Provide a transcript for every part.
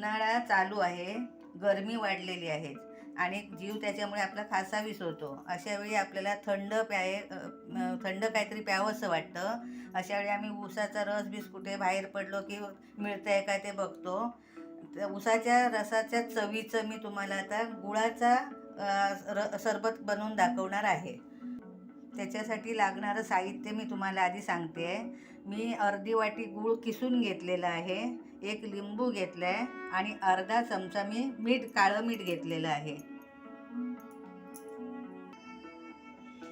उन्हाळा चालू आहे, गरमी वाढलेली आहे आणि जीव त्याच्यामुळे आपला खासावीस होतो. अशा वेळी आपल्याला थंड काहीतरी प्यावंसं वाटतं. अशा वेळी आम्ही ऊसाचा रस बीस कुठे बाहेर पडलो की मिळतंय काय ते बघतो. त्या ऊसाच्या रसाच्या चवीचं मी तुम्हाला आता गुळाचा सरबत बनवून दाखवणार आहे. त्याच्यासाठी लागणारं साहित्य मी तुम्हाला आधी सांगते. मी अर्धी वाटी गूळ किसून घेतलेला आहे, एक लिंबू घेतला आहे आणि अर्धा चमचा मी काळं मीठ घेतलेलं आहे.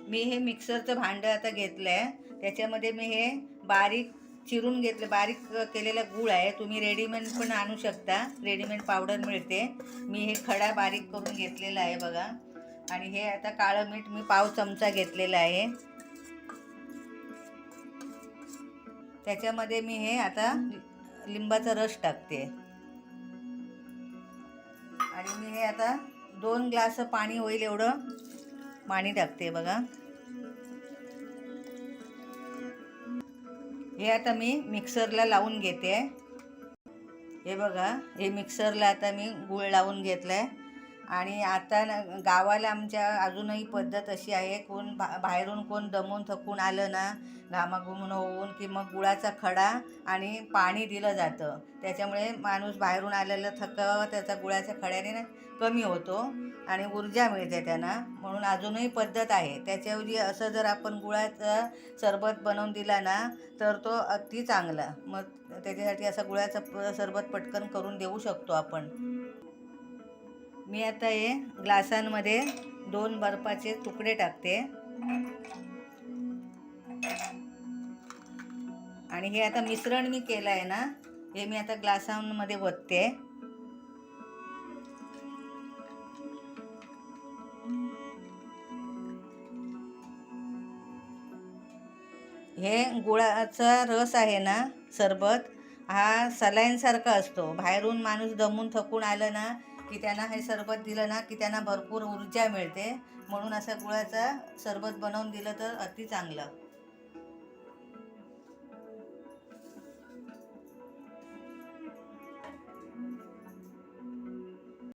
मी हे मिक्सरचं भांडं आता घेतलं आहे. त्याच्यामध्ये मी हे बारीक चिरून घेतलं, बारीक केलेला गूळ आहे. तुम्ही रेडीमेड पण आणू शकता, रेडीमेड पावडर मिळते. मी हे खडा बारीक करून घेतलेला आहे बघा. आणि हे आता काळं मीठ मी पाव चमचा घेतलेला आहे. त्याच्यामध्ये मी हे आता लिंबाचा रस टाकते आणि मी हे आता 2 ग्लास पाणी होईल एवढं पाणी टाकते बघा. हे आता मी मिक्सरला लावून घेते. हे बघा, हे मिक्सरला आता मी गूळ लावून घेतलाय. आणि आता गावाला आमच्या अजूनही पद्धत अशी आहे, बाहेरून कोण दमून थकून आलं ना, घामाघूमून होऊन की मग गुळाचा खडा आणि पाणी दिलं जातं. त्याच्यामुळे माणूस बाहेरून आलेला थकावा त्याचा गुळाच्या खड्याने कमी होतो आणि ऊर्जा मिळते त्यांना. म्हणून अजूनही पद्धत आहे. त्याच्याऐवजी असं जर आपण गुळाचा सरबत बनवून दिला ना तर तो अगदी चांगला. मग त्याच्यासाठी असं गुळाचं सरबत पटकन करून देऊ शकतो आपण. मी आता हे ग्लासांमध्ये 2 बर्फाचे तुकडे टाकते आणि हे आता मिश्रण मी केलं आहे ना, हे मी आता ग्लासांमध्ये ओतते. हे गुळाचा रस आहे ना, सरबत हा सलाईनसारखा असतो. बाहेरून माणूस दमून थकून आलं ना की त्यांना हे सरबत दिलं ना की त्यांना भरपूर ऊर्जा मिळते. म्हणून असं गुळाचा सरबत बनवून दिलं तर अति चांगलं.